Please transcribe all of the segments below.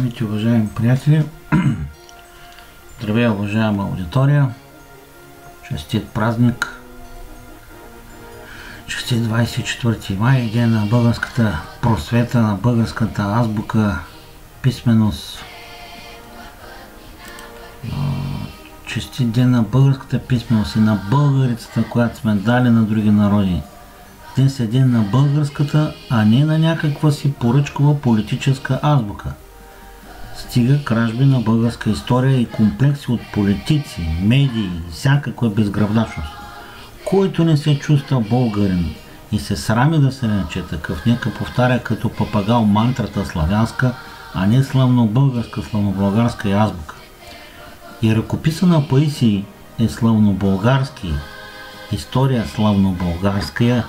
Здравейте, уважаеми приятели! Здравей, уважаема аудитория! Честит празник! Честит 24 май, ден на българската просвета, на българската азбука, писменост. Честит ден на българската писменост и на българицата, която сме дали на други народи. Днес е ден на българската, а не на някаква си поръчкова политическа азбука. Стига кражби на българска история и комплекси от политици, медии и всякаква безгръбначност. Който не се чувства българин и се срами да се нарече такъв, нека повтаря като папагал мантрата славянска, а не славно-българска, славно-българска и азбука. И ръкописа на Паисий е славно-български, история славно-българская.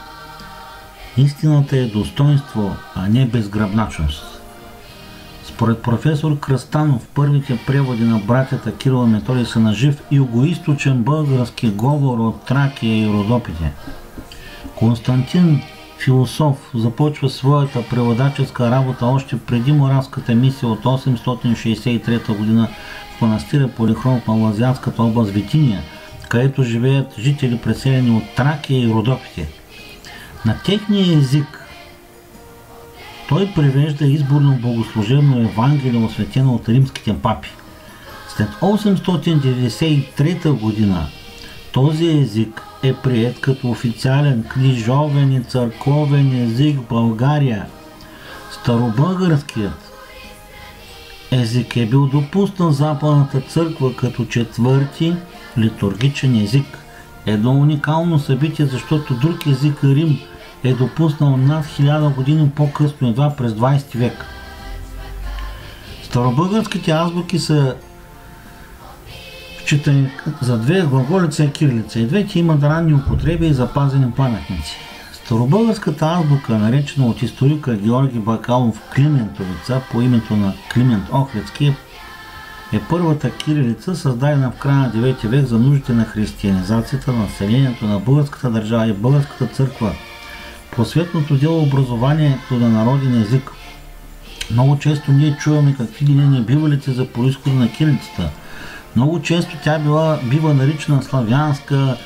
Истината е достоинство, а не безгръбначност. Според професор Кръстанов, първите преводи на братята Кирил и Методий са на жив югоизточен български говор от Тракия и Родопите. Константин Философ започва своята преводаческа работа още преди Моравската мисия от 863 г. в манастира Полихрон в Малазианската област Витиния, където живеят жители преселени от Тракия и Родопите. На техния език той превежда изборно богослужебно Евангелие, осветено от римските папи. След 893 година този език е приет като официален книжовен и църковен език в България. Старобългарският език е бил допуснат в Западната църква като четвърти литургичен език. Едно уникално събитие, защото друг език Рим е допуснал над 1000 години по-късно, едва през 20 век. Старобългарските азбуки са считани за две, глаголица и кирилица. И двете имат ранни употреби и запазени паметници. Старобългарската азбука, наречена от историка Георги Бакалов Климентовица по името на Климент Охридски, е първата кирилица, създадена в края на 9 век за нуждите на християнизацията на населението на българската държава и българската църква. Просветното дело образованието на народен език. Много често ние чуваме какви ли не бивалици за произхода на кирилицата. Много често тя бива наричана славянска,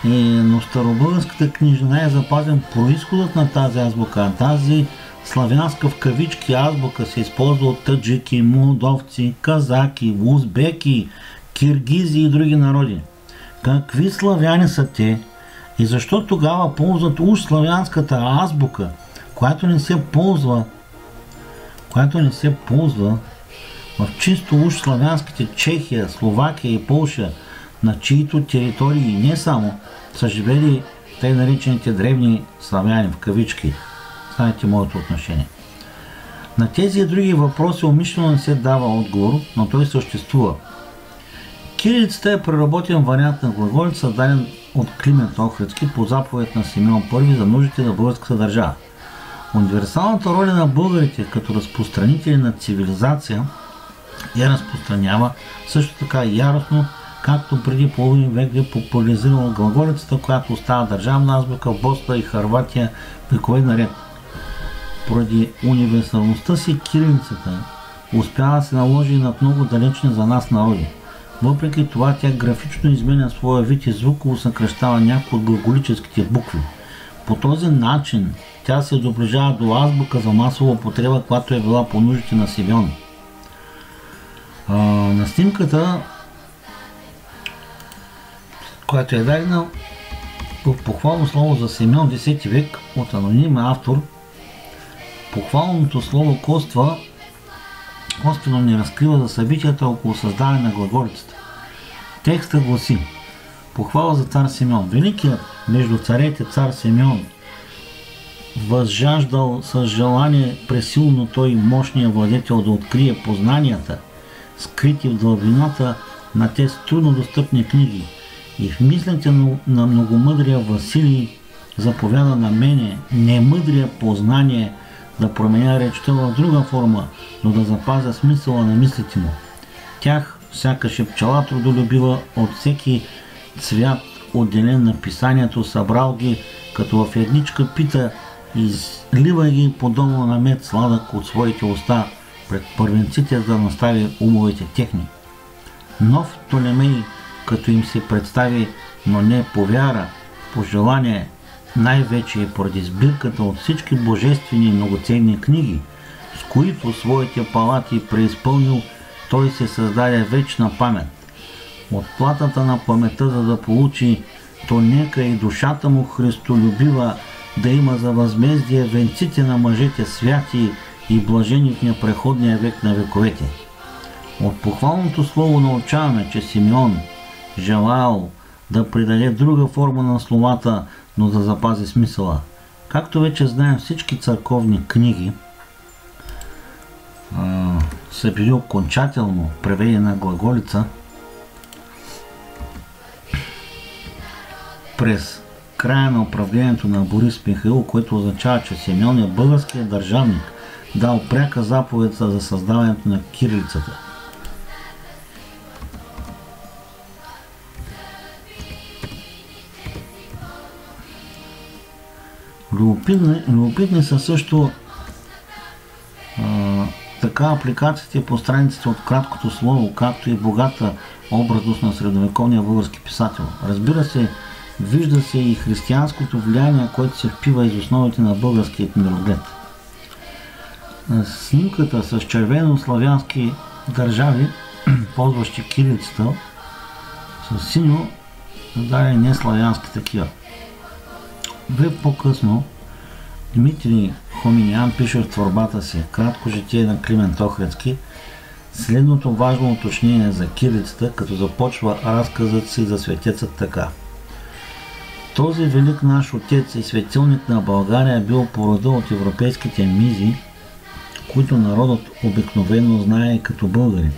но старобългарската книжнина е запазен произходът на тази азбука. Тази славянска в кавички азбука се използва от таджики, молдовци, казаки, узбеки, киргизи и други народи. Какви славяни са те? И защо тогава ползват уж славянската азбука, която не се ползва в чисто уж славянските Чехия, Словакия и Полша, на чието територии не само са живели тъй наречените древни славяни в кавички. Знаете моето отношение. На тези и други въпроси умишлено не се дава отговор, но той съществува. Кирилицата е преработен вариант на глаголица, създаден от Климент Охридски по заповед на Симеон I за нуждите на българската държава. Универсалната роля на българите като разпространители на цивилизация я разпространява също така яростно, както преди половин век е популяризирала глаголицата, която остава държавна азбука в Босна и Хърватия векове наред. Поради универсалността си кирилицата успява да се наложи над много далечни за нас народи. Въпреки това тя графично изменя своя вид и звуково съкращава някои от глаголическите букви. По този начин тя се доближава до азбука за масова употреба, която е била по нуждите на Симеон. На снимката, която е дадена в похвално слово за Симеон 10 век от анонимен автор, похвалното слово косвено ни разкрива за събитията около създаване на глаголицата. Текстът гласи: похвала за цар Симеон. Великият между царете цар Симеон, възжаждал с желание пресилно той мощния владетел да открие познанията, скрити в дълбината на тези труднодостъпни книги, и в мислите на многомъдрия Василий заповяда на мене немъдрия познание да променя речта в друга форма, но да запазя смисъла на мислите му. Тях сякаш е пчела трудолюбива, от всеки цвят отделен на писанието, събрал ги, като в едничка пита, излива ги подобно на мед сладък от своите уста, пред първенците да настави умовете техни. Нов Птолемей, като им се представи, но не по вяра, по желание, най-вече поради сбирката от всички божествени и многоценни книги, с които своите палати преизпълнил, той се създаде вечна памет. От платата на паметта, за да получи, то нека и душата му христолюбива да има за възмездие венците на мъжете святи и блажени в непреходния век на вековете. От похвалното слово научаваме, че Симеон желал да придаде друга форма на словата, но да запази смисъла. Както вече знаем, всички църковни книги са били окончателно преведени на глаголица през края на управлението на Борис Михаил, което означава, че Симеон е българският държавник, дал пряка заповед за създаването на кирилицата. Любопитни са също така апликациите по страниците от краткото слово, както и богата образност на средновековния български писател. Разбира се, вижда се и християнското влияние, което се впива из основите на българският мироглед. Снимката с червено-славянски държави, ползващи кирилицата, с синьо даде неславянски такива. Век по-късно Дмитрий Хоминян пише в творбата си Кратко житие на Климент Охридски следното важно уточнение за кирилицата, като започва разказът си за светецът така. Този велик наш отец и светилник на България е бил порода от европейските мизи, които народът обикновено знае като българи.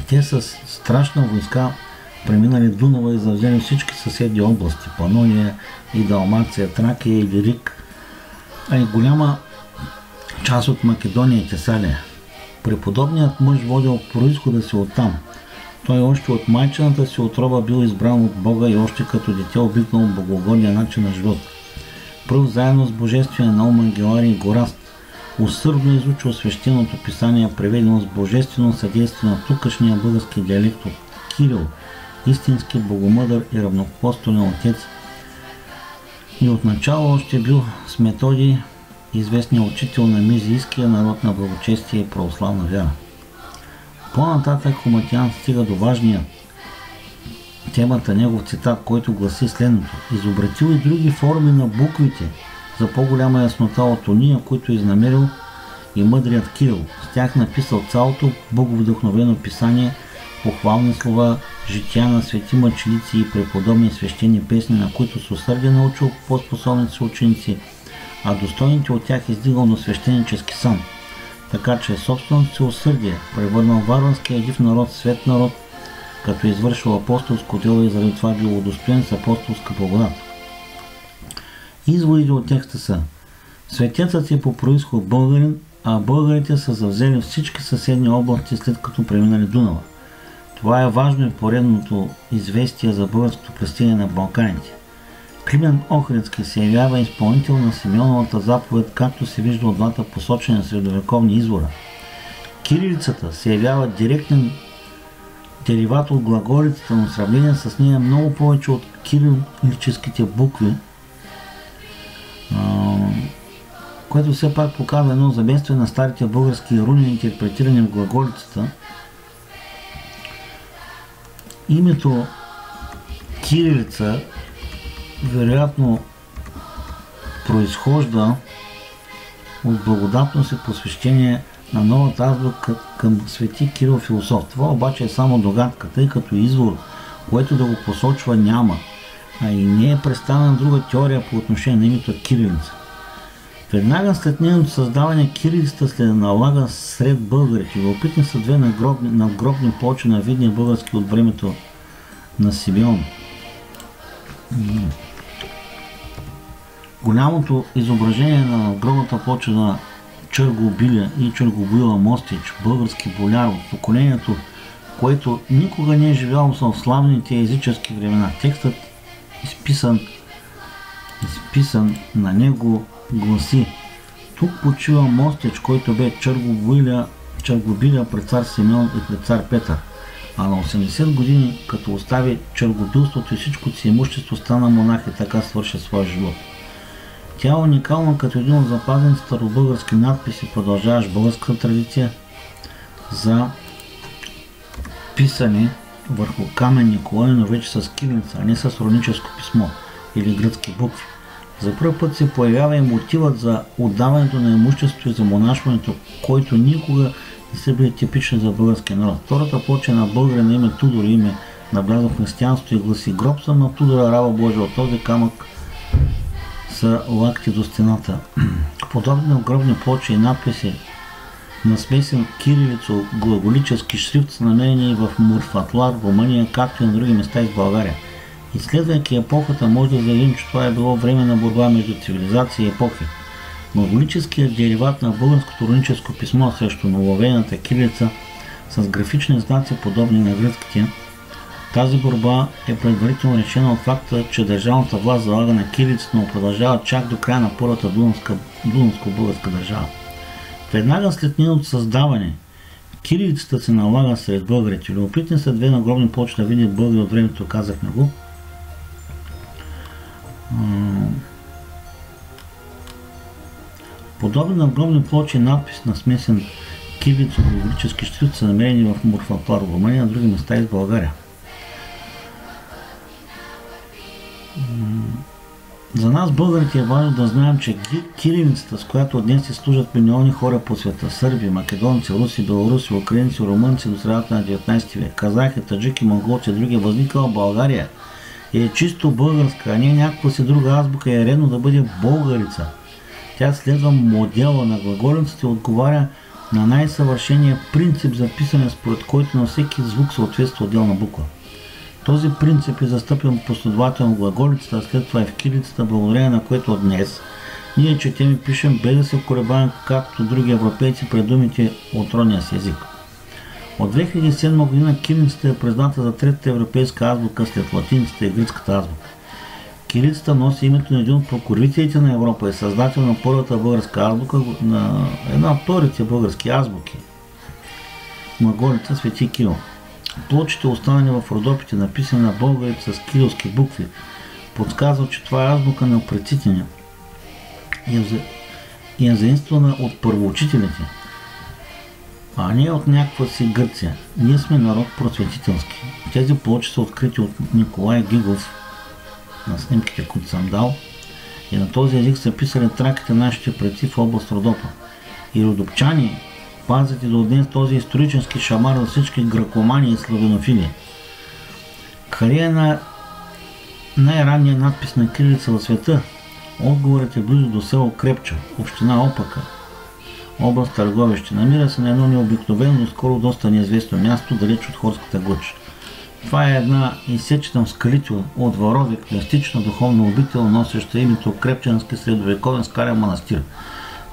Те с страшна войска преминали Дунава и завзели всички съседни области – Панония и Далмация, Тракия и Лирик, а и голяма част от Македония и Тесалия. Преподобният мъж водил произхода си оттам. Той още от майчината си отроба бил избран от Бога и още като дете обикнал богоугодния начин на живот. Пръв заедно с божествения наум Ангеларий Гораст усърдно изучил свещеното писание, преведено с божествено съдействие на тукашния български диалект от Кирил, истински богомъдър и равнопостолен отец, и отначало още бил с Методий, известният учител на мизийския народ на благочестие и православна вяра. По-нататък Хоматиян стига до важния темата негов цитат, който гласи следното: изобретил и други форми на буквите за по-голяма яснота от ония, които изнамерил и мъдрият Кирил. С тях написал цялото боговдъхновено писание, похвални слова, жития на свети мъченици и преподобни свещени песни, на които с усърдие научил по-способните си ученици, а достойните от тях издигал на свещенически сан. Така че собственото си усърдие превърнал варварския див народ в свет народ, като извършил апостолско дело и заради това бил удостоен с апостолска благодат. Изводите от текста са: светецът е по произход българин, а българите са завзели всички съседни области, след като преминали Дунава. Това е важно и поредното известие за българското пристигане на Балканите. Климент Охридски се явява изпълнител на Симеоновата заповед, както се вижда от двата посочени средновековни извора. Кирилицата се явява директен дериват от глаголицата, но в сравнение с нея много повече от кирилическите букви, което все пак показва едно заместване на старите български руни, интерпретирани в глаголицата. Името кирилица вероятно произхожда от благодатност и посвещение на новата азбука към свети Кирил философ. Това обаче е само догадка, тъй като извор, което да го посочва, няма, а и не е представена друга теория по отношение на името кирилица. Веднага след нейното създаване кирилицата се налага сред българите. Любопитни са две надгробни плочи на видни български от времето на Симеон. Голямото изображение на надгробната плоча на Чъргобиля и Чъргобила Мостич, български боляр от поколението, което никога не е живяло в славните езически времена. Текстът изписан на него гласи: Тук почива мостеч, който бе Чъргобиля пред цар Симеон и пред цар Петър. А на 80 години, като остави чъргобилството и всичкото си имущество, стана монах и така свърши своя живот. Тя е уникална като един от запазените старобългарски надписи, продължаващ българската традиция за писане върху каменни колони, но вече с кирилица, а не с руническо писмо или гръцки букви. За първ път се появява и мотивът за отдаването на имущество и за монашването, който никога не са били типични за българския народ. Втората плоча на българи на име Тудор, име набляза в християнството и гласи: гроб съм на Тудора, раба Божия, от този камък са лакти до стената. Подобни гробни плочи и надписи на смесен кирилицо-глаголически шрифт са намерени в Мурфатлар, Румъния, както и на други места из България. Изследвайки епохата, може да заявим, че това е било време на борба между цивилизации и епохи. Глаголическият дериват на българското руническо писмо срещу нововената кирилица с графични знаци, подобни на гръцките. Тази борба е предварително решена от факта, че държавната власт залага на кирилицата, но продължава чак до края на първата дунавско-българска държава. Веднага след нейното създаване, кирилицата се налага сред българите. Любопитни са две нагробни плочи да видят българи от времето, казахме го. Подобни нагробни плочи и надпис на смесен кирилицо-глаголически шрифт са намерени в Мурфатлар, Румъния, на други места из България. За нас, българите, е важно да знаем, че кирилицата, с която днес се служат милиони хора по света — сърби, македонци, руси, белоруси, украинци, румънци до средата на 19 век, казахи, таджики, монголци и други, възникала в България, е чисто българска, а не някаква си друга азбука, е редно да бъде българица. Тя следва модела на глаголицата и отговаря на най-съвършения принцип за писане, според който на всеки звук съответства отделна буква. Този принцип е застъпен последователно в глаголицата, а след това и в кирилицата, благодарение на което днес ние четем и пишем без да се колебаем, както други европейци, пред думите от родния си език. От 2007 година кирилицата е призната за третата европейска азбука след латиницата и гръцката азбука. Кирилицата носи името на един от покровителите на Европа и създател на първата българска азбука, на една от вторите български азбуки — глаголица Свети Кирил. Плочите, останали в Родопите, написани на българите с кирилски букви, подсказват, че това е азбука на предците и е заимствана от първоучителите, а не от някаква си Гърция. Ние сме народ просветителски. Тези плочи са открити от Николай Гигов на снимките, които съм дал, и на този език са писали траките нашите предци в област Родопа. И родопчани пазят и до днес този исторически шамар за всички гракомани и славянофили. Къде е най-ранният надпис на кирилица в света? Отговорът е близо до село Крепча, община Опака, област Търговище. Намира се на едно необикновено, но скоро доста неизвестно място, далеч от Хорската глъч. Това е една изсечена в скалите от Варовик, мистична духовна обител, носеща името Крепчански средновековен скален манастир.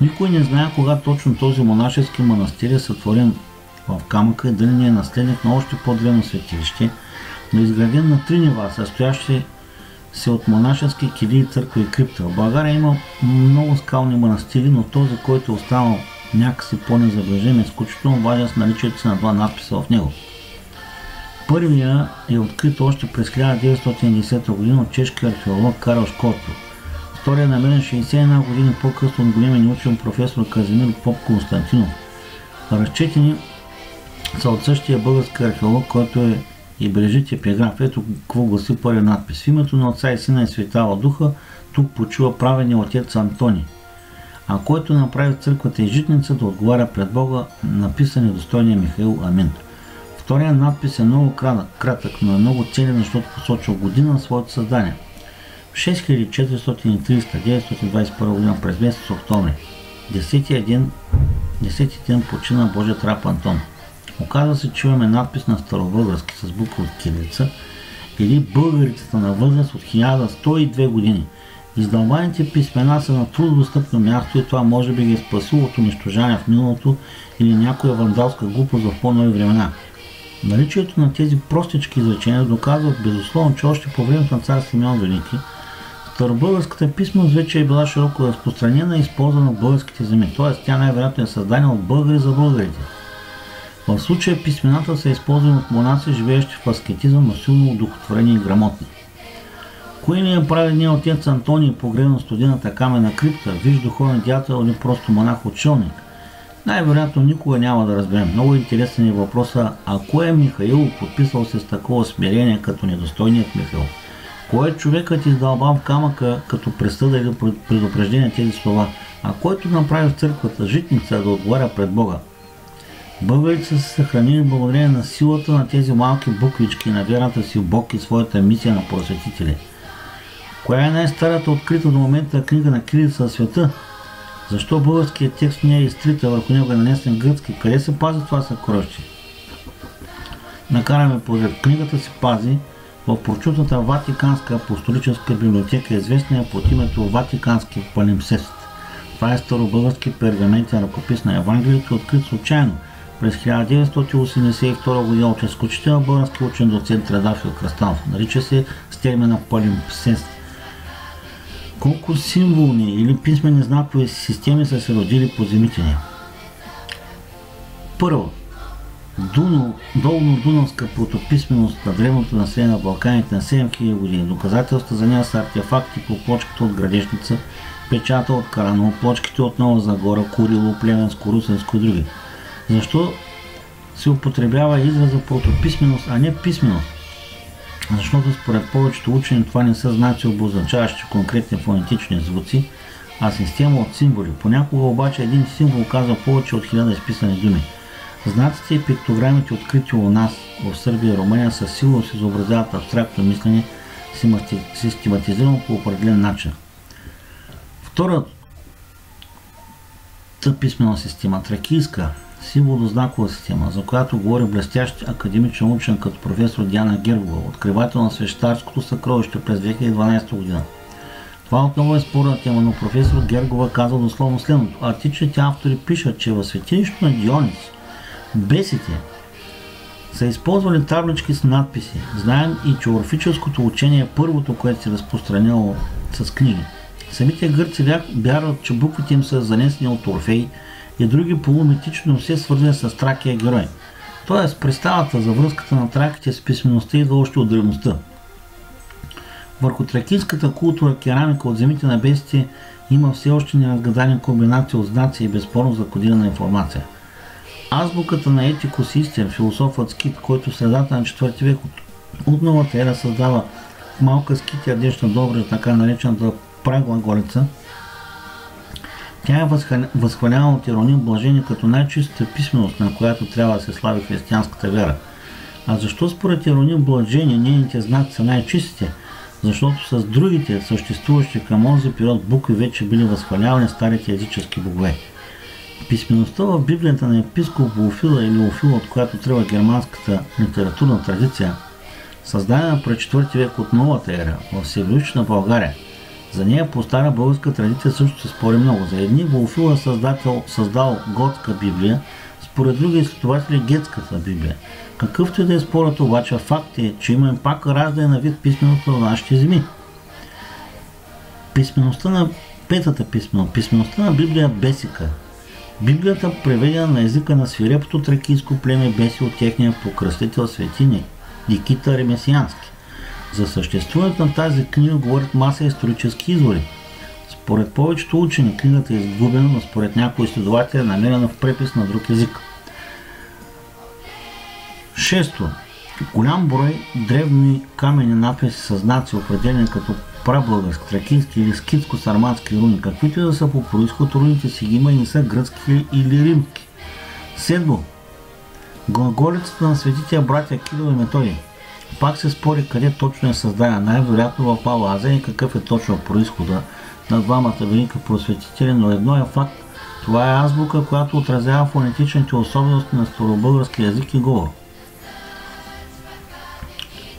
Никой не знае кога точно този монашески манастир е сътворен в камъка и дали не е наследник на още по-древно светилище, но изграден на 3 нива, състоящи се от монашески килии, църква и крипта. В България има много скални манастири, но този, който е останал някакси по-незабележим, е изключително важен с наличието си на два надписа в него. Първия е открит още през 1910 година от чешкия археолог Карл Шкорпил. Втория е намерен 61 години по-късно от големия учен професор Казимир Поп Константинов. Разчетени са от същия български археолог, който е и бележит епиграф. Ето какво гласи първия надпис: в името на Отца и Сина и Светава Духа, тук почива праведният отец Антони, а който направи църквата и житница да отговаря пред Бога, написани достойния Михаил. Амин. Втория надпис е много кратък, но е много ценен, защото посочва година на своето създание. В 6430-921 година през месец октомври, 10-ти ден почина Божият раб Антон. Оказва се, че имаме надпис на старобългарски с буква от кирилица или българицата на възраст от 1102 години. Издълбаните писмена са на труднодостъпно място и това може би ги е спасило от унищожание в миналото или някоя вандалска глупост в по-нови времена. Наличието на тези простички изречения доказват безусловно, че още по времето на цар Симеон Велики Старобългарската писменост вече е била широко разпространена и използвана в българските земи, т.е. тя най-вероятно е създадена от българи за българите. В случая писмената са използвани от монаци, живеещи в аскетизъм, но силно удохотворени и грамотни. Кое ни е прави ние отец Антоний, погребан в студената камена крипта, виж духовен дятел или просто монах-отшелник? Най-вероятно никога няма да разберем. Много интересен е въпроса, а кой е Михаил, подписал се с такова смирение като недостойният Михаил? Кой е човекът издълбан в камъка като присъда или предупреждение тези слова, а който направи в църквата житница да отговаря пред Бога? Българите са се съхранили благодарение на силата на тези малки буквички, на вярата си в Бог и своята мисия на просветители. Коя е най-старата открита до момента книга на кирилица в света? Защо българският текст не е изтрит, а върху него е нанесен гръцки? Къде се пази това съкровище? Накараме подред. Книгата се пази в прочутата Ватиканска апостолическа библиотека, известния под името Ватикански палимпсест. Това е старобългарски пергаментен ръкопис на Евангелието, открит случайно през 1982 година от изключително български учен доцент Традафил Кръстанов. Нарича се с термина палимпсест. Колко символни или писмени знакови системи са се родили по земите ни? Първо, долно-дунавска протописменост на древното население на Балканите на 7000 години. Доказателства за нея са артефакти по плочката от Градешница, печата от Караново, плочките от Нова Загора, Курило, Плевенско, Русенско и други. Защо се употребява израза протописменост, а не писменост? Защото според повечето учени това не са знаци, обозначаващи конкретни фонетични звуци, а система от символи. Понякога обаче един символ казва повече от 1000 изписани думи. Знаците и пиктограмите, открити у нас в Сърбия и Румъния, със сигурност изобразяват абстрактно мислене, систематизирано по определен начин. Втората писмена система, тракийска символно-знакова система, за която говори блестящ академичен учен като професор Диана Гергова, откривател на свещарското съкровище през 2012 година. Това отново е спорна тема, но професор Гергова казва дословно следното. Античните автори пишат, че в светилището на Дионис бесите са използвали таблички с надписи. Знаем и че орфическото учение е първото, което се разпространяло с книги. Самите гърци вярват, че буквите им са занесени от Орфей и други полумитични, но все свързани с Тракия герой. Тоест, представата за връзката на траките с писмеността идва още от древността. Върху тракийската култура керамика от земите на бесите има все още неразгадани комбинации от знаци и безспорно закодирана информация. Азбуката на Етикос Истер, философът скит, който в средата на 4 век от новата ера създава малка скития днешна добра, така наречената праглаголица. Тя е възхваляна от Иероним Блажени като най-чистата писменост, на която трябва да се слави християнската вяра. А защо според Иероним Блажени нейните знаци са най-чистите? Защото с другите, съществуващи към онзи период букви, вече били възхвалявани старите езически богове. Писмеността в Библията на епископ Вулфила или Офила, от която тръгва германската литературна традиция, създадена през 4 век от новата ера в Североизточна България. За нея по стара българска традиция също се спори много. За едни Вулфил е създал готска Библия, според други изследователи гетската Библия. Какъвто и да е спорът, обаче факт е, че има пак раждане на вид писменото в нашите земи. Писмеността на петата писмеността на Библия бесика. Библията преведена на езика на свирепото тракийско племе беси от техния покръстител свети Никита Ремесиански. За съществуването на тази книга говорят маса исторически извори. Според повечето учени книгата е изгубена, но според някои изследователи е намерена в препис на друг език. Шесто. Голям брой древни камени надписи с знаци, определени като прабългарски, тракийски или скитско-сарматски руни, каквито и да са по произход, руните си ги има и не са гръцки или римски. Седмо. Глаголицата на светите братя Кирил и Методий. Пак се спори къде точно е създадена, най-вероятно в Мала Азия и какъв е точно произхода на двамата велики просветители, но едно е факт. Това е азбука, която отразява фонетичните особености на старобългарски език и говор.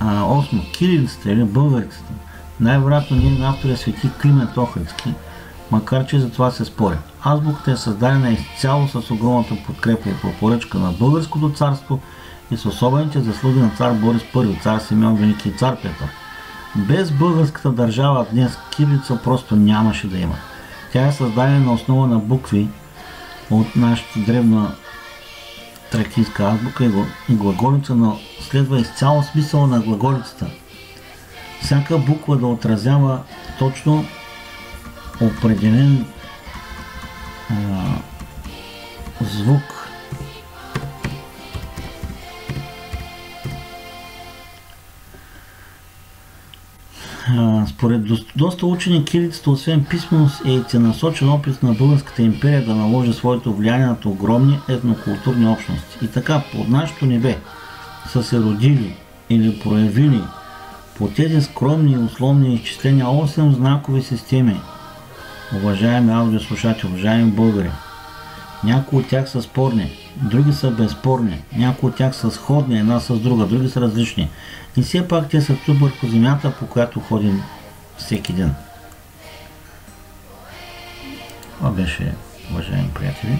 8. Кирилицата или българицата. Най-вероятно нейн автор е свети Климент Охридски, макар че за това се спори. Азбуката е създадена изцяло с огромната подкрепа и поръчка на българското царство и с особените заслуги на цар Борис I, цар Симеон Велики и цар Петър. Без българската държава днес кирилица просто нямаше да има. Тя е създадена на основа на букви от нашата древна тракийска азбука и глаголица, но следва изцяло смисъл на глаголицата. Всяка буква да отразява точно определен звук. Според доста учени, кирилицата, освен писменост, е и целенасочен опит на Българската империя да наложи своето влияние над огромни етнокултурни общности. И така, под нашето небе са се родили или проявили по тези скромни и условни изчисления 8 знакови системи. Уважаеми аудиослушатели, уважаеми българи, някои от тях са спорни, други са безспорни, някои от тях са сходни една с друга, други са различни. И все пак те са тук върху земята, по която ходим всеки ден. Това беше, уважаеми приятели.